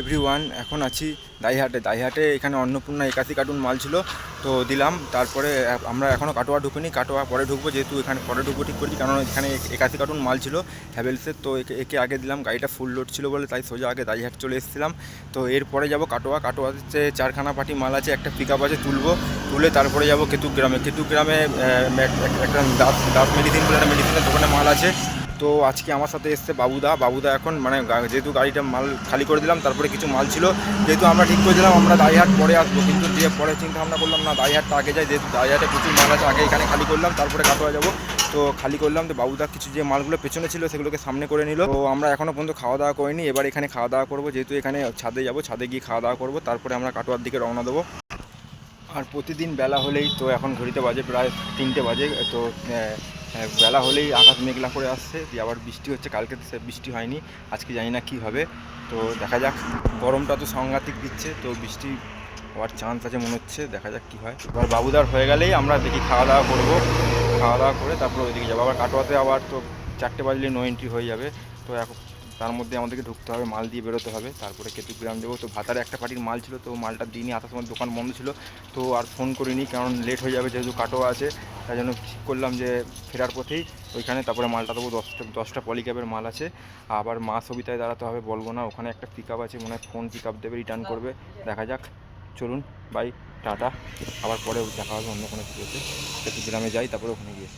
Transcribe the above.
Everyone, এখন আছি দাইহাটে। এখানে অন্নপূর্ণা 81 কার্টুন মাল ছিল, তো দিলাম। তারপরে আমরা এখনও কাটোয়া ঢুকিনি, কাটোয়া পরে ঢুকবো, যেহেতু এখানে পরে ঢুকবো ঠিক করেছি, কারণ এখানে 81 কার্টুন মাল ছিল হ্যাভেলসের। তো একে আগে দিলাম, গাড়িটা ফুল লোড ছিল বলে তাই সোজা আগে দাইহাট চলে এসেছিলাম। তো এরপরে যাব কাটোয়াতে 4খানা পার্টি মাল আছে, একটা পিক আপ আছে, তুলে তারপরে যাব কেতুগ্রামে একটা দাঁত মেডিসিন বলে একটা মেডিসিনের দোকানে মাল আছে। তো আজকে আমার সাথে এসছে বাবুদা এখন মানে যেহেতু গাড়িটা মাল খালি করে দিলাম, তারপরে কিছু মাল ছিল, যেহেতু আমরা ঠিক করে দিলাম আমরা দাইহাট পরে আসবো, কিন্তু দিয়ে পরে চিন্তা ভাবনা করলাম না দাইহাটটা আগে যাই, যেহেতু দাইহাটে প্রচুর মাল আছে, আগে এখানে খালি করলাম তারপরে কাটোয়া যাবো। তো খালি করলাম, তো বাবুদা কিছু যে মালগুলো পেছনে ছিল সেগুলোকে সামনে করে নিল। তো আমরা এখনও পর্যন্ত খাওয়া দাওয়া করিনি, এবার এখানে খাওয়া দাওয়া করবো, যেহেতু এখানে ছাদে যাবো, ছাদে গিয়ে খাওয়া দাওয়া করবো, তারপরে আমরা কাটোয়ার দিকে রওনা দেবো। আর প্রতিদিন বেলা হলেই, তো এখন ঘড়িতে বাজে প্রায় 3টে বাজে, তো বেলা হলেই আকাশ মেঘলা করে আসছে, দিয়ে আবার বৃষ্টি হচ্ছে। কালকে তো বৃষ্টি হয়নি, আজকে জানি না কী হবে, তো দেখা যাক। গরমটা তো সাংঘাতিক দিচ্ছে, তো বৃষ্টি হওয়ার চান্স আছে মনে হচ্ছে, দেখা যাক কী হয়। এবার বাবুদার হয়ে গেলেই আমরা দেখি খাওয়া দাওয়া করবো, খাওয়া দাওয়া করে তারপর ওইদিকে যাবো। আবার কাটোয়াতে আবার তো 4টে বাজলে নো এন্ট্রি হয়ে যাবে, তো এখন তার মধ্যে আমাদেরকে ঢুকতে হবে, মাল দিয়ে বেরোতে হবে, তারপরে কেতুগ্রাম দেবো। তো ভাতারে একটা পার্টির মাল ছিল, তো মালটা দিইনি, আসার সময় দোকান বন্ধ ছিল, তো আর ফোন করিনি, কারণ লেট হয়ে যাবে, যেহেতু কাটোয়া আছে, তাই জন্য ঠিক করলাম যে ফেরার পথেই ওইখানে তারপরে মালটা দেবো। 10টা পলিক্যাবের মাল আছে, আবার মা সবিতায় দাঁড়াতে হবে, বলবো না। ওখানে একটা পিক আপ আছে, মনে হয় ফোন পিক আপ দেবে, রিটার্ন করবে, দেখা যাক। চলুন বাই, টাটা, আবার পরে দেখা হবে অন্য কোনো কিছুতে। কেতুগ্রামে যাই, তারপরে ওখানে গিয়ে